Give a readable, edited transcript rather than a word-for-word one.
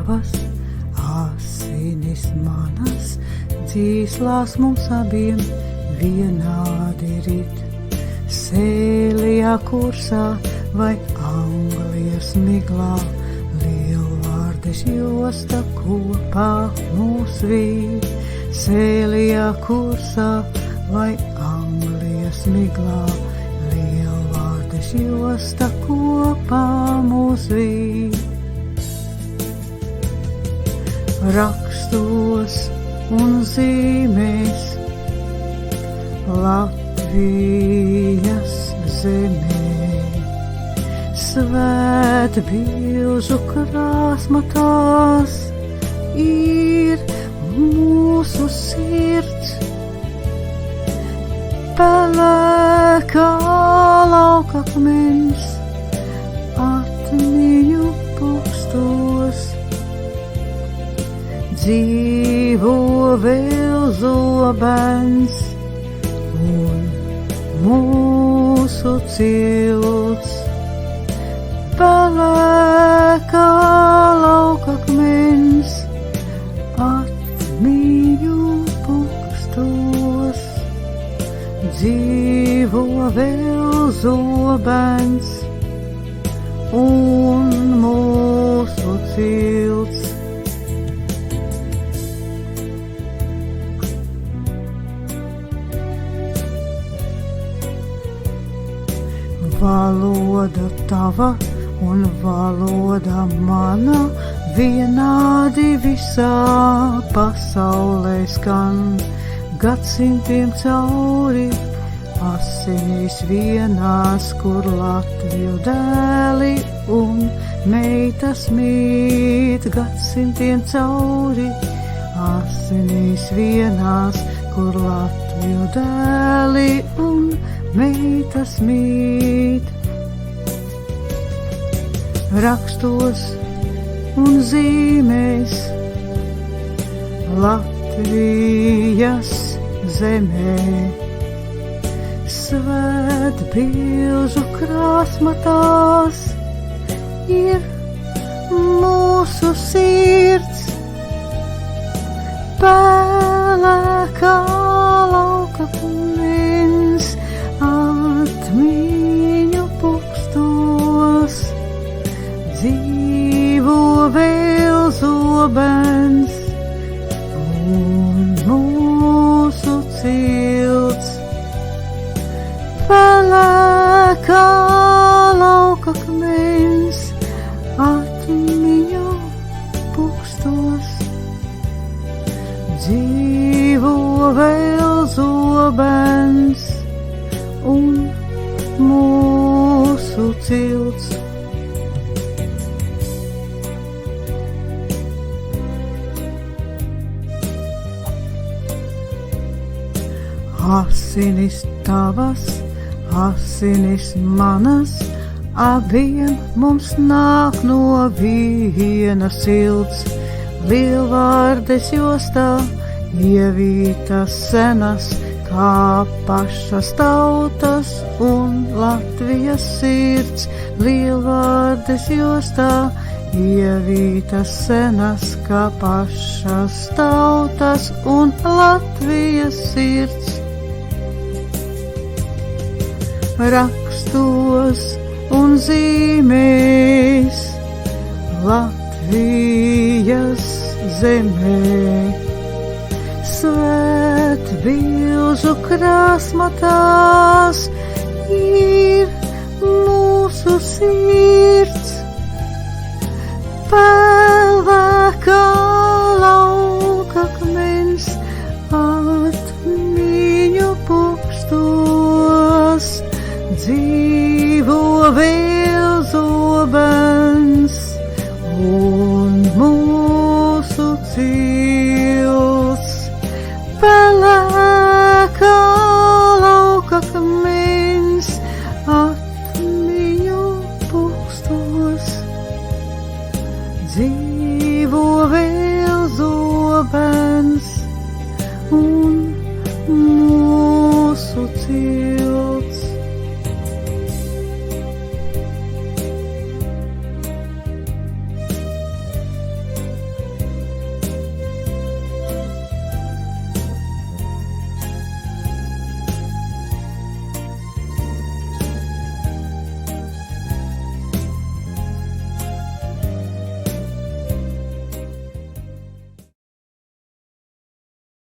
tavas, asinis manas, dzīslās mums abiem vienādi rit. Sēlijā kursā vai Anglijas miglā, lielvārdes josta kopā mūs vīd. Sēlijā kursā vai Anglijas miglā, lielvārdes josta kopā mūs vīd. Rakstos un zīmēs Latvijas zemē, svētbilžu krāsmatās ir mūsu sirds. Pelēkā laukakmens atmiņu pūkstos, dzīvo vēl zobens un mūsu cilts. Pelēkā laukakmens atmiņu pūkstos, dzīvo vēl zobens un mūsu cilts. Valoda tava un valoda mana vienādi visā pasaulē skan. Gadsimtiem cauri asinīs vienās, kur Latviju dēli un meitas mīt. Gadsimtiem cauri asinīs vienās, kur Latviju dēli un meitas mīt. Rakstos un zīmēs Latvijas zemē, svētbilžu krāsmatās ir mūsu sirds. Pelēkā laukakmens atmiņu pūkstos, dzīvo vēl zobens un mūsu cilts. Pelēkā laukakmens atmiņu pūkstos, dzīvo vēl zobens un mūsu cilts. Asinis tavas, asinis manas, abiem mums nāk no viena silts. Lielvārdes jostā ievītas senas, kā pašas tautas un Latvijas sirds. Lielvārdes jostā ievītas senas, kā pašas tautas un Latvijas sirds. Rakstos un zīmēs Latvijas zemē, svētbilžu krāsmatās ir mūsu sirds. Pelēkā laukakmens atmiņu pūkstos, dzīvo vēl zobens un mūsu cilts. Pelēkā laukakmens atmiņu pūkstos, dzīvo vēl zobens